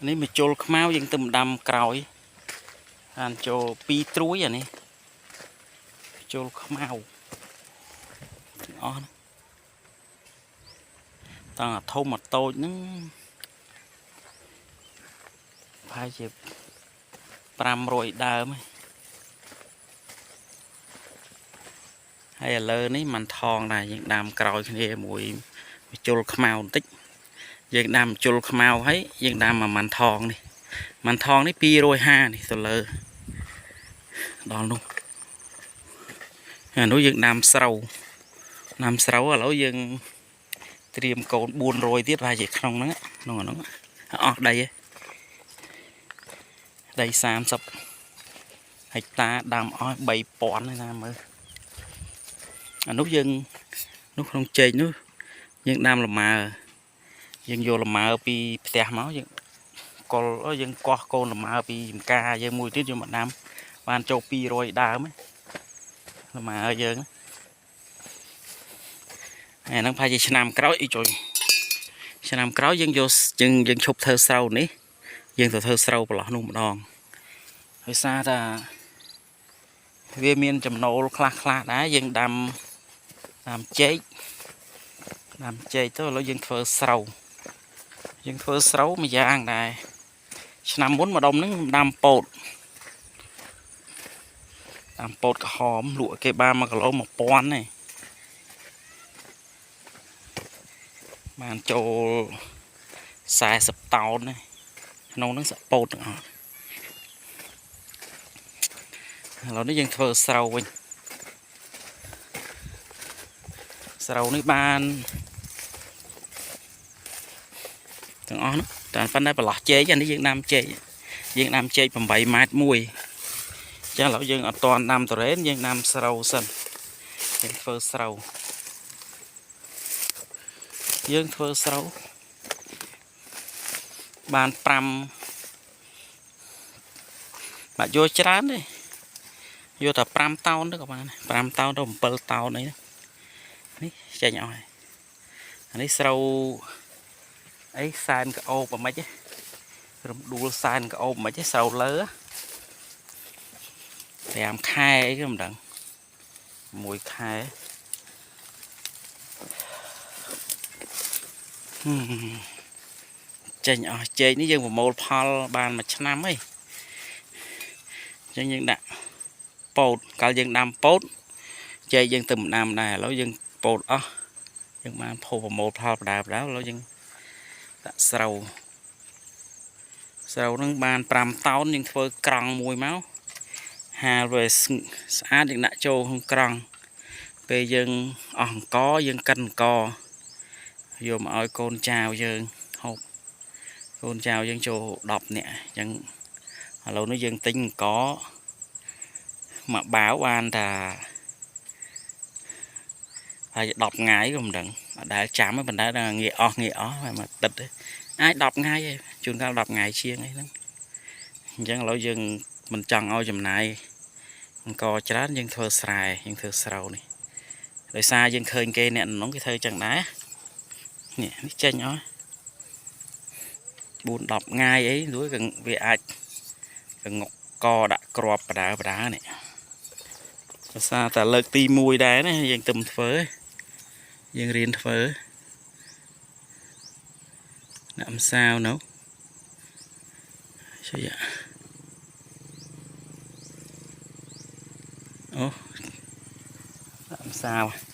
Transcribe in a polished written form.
នេះមកចូលខ្មៅយើងទៅដាំក្រោយអានចូល2ត្រួយអានេះចូលខ្មៅអស់តាំងអាធំអាតូចហ្នឹងប្រហែលជា500ដើមហើយឥឡូវនេះมันថងដែរយើងដាំក្រោយគ្នាមួយជុលខ្មៅបន្តិចយើងដាំជុលខ្មៅហើយយើងដាំមកมันថងនេះ250នេះទៅលើដល់នោះអានោះយើងដាំស្រូវឥឡូវយើងត្រៀមកូន400ទៀតប្រហែលជាក្នុងហ្នឹងអស់ដី30ហិកតាដាំអស់3000ណាមើលអានោះយើងនោះក្នុងចេកនោះយើងដាំលម៉ើយើងយកលម៉ើពីផ្ទះមកយើងយើងកោះកូនលម៉ើពីចំការយើងមួយទៀតយកមកដាំបានចូល200ដើមលម៉ើយើងអាហ្នឹងប្រហែលជាឆ្នាំក្រោយឆ្នាំក្រោយយើងយកយើងឈប់ធ្វើស្រូវនេះយើងទៅធ្វើស្រូវប្រឡោះនោះម្ដងដោយសារថាវាមានចំណូលខ្លះដែរយើងដាំចេកទៅឥឡូវយើងធ្វើស្រូវមួយយ៉ាងដែរឆ្នាំមុនម្ដុំហ្នឹងដាំពោតក្រហមលក់គេបាន1គីឡូ1000ទេបានចូល40តោនទេក្នុងហ្នឹងសាក់ពោតទាំងអស់ឥឡូវនេះយើងធ្វើស្រូវវិញស្រូវនេះបានទាំងអស់នោះតែប៉ុន្តែប្រឡោះចេកអានេះយើងដាំចេក8ម៉ែត្រមួយចឹងឥឡូវយើងអត់តាន់ដាំទុរេនយើងដាំស្រូវសិនយើងធ្វើស្រូវបាន5បាក់យកច្រើនទេយកតែ5តោនទៅក៏បាន5តោនទៅ7តោនអីនេះចេញអស់ហើយអានេះស្រូវអីសែនក្អូបមិនទេរំដួលសែនក្អូបមិនទេស្រូវលើ5ខែអីក៏មិនដឹង1ខែចេញអស់ចេកនេះយើងប្រមូលផលបានមួយឆ្នាំហើយចឹងយើងដាក់ពោតកាលយើងដាំពោតចេកយើងទៅដាំដែរឥឡូវយើងពោតអស់យើងបានប្រមូលផលបដាឥឡូវយើងដាក់ស្រូវនឹងបាន5តោនយើងធ្វើក្រង់មួយមកហាលវាស្អាតយើងដាក់ចូលក្នុងក្រង់ពេលយើងអស់អង្គយើងកិនអង្គយកមកឲ្យកូនចៅយើងហូបកូនចៅយើងចូល10នាក់អញ្ចឹងឥឡូវនេះយើងទិញអង្គមកបាវបានថាហើយ10ថ្ងៃក៏មិនដឹងអត់ដែលចាំទេប៉ុន្តែដល់ងាយអស់មកទឹកទេអាច10ថ្ងៃឯងជួនកាល10ថ្ងៃជាងអីហ្នឹងអញ្ចឹងឥឡូវយើងមិនចង់ឲ្យចំណាយអង្គច្រើនយើងធ្វើស្រែយើងធ្វើស្រូវនេះដោយសារយើងឃើញគេអ្នកនំគេធ្វើចឹងដែរនេះចេញអស់4-10ថ្ងៃអីរួចវាអាចកងុកកដាក់ក្របបដានេះដោយសារតែលើកទី1ដែរណាយើងទៅធ្វើយើងរៀនធ្វើដាក់ម្សៅនោះជួយអូដាក់ម្សៅ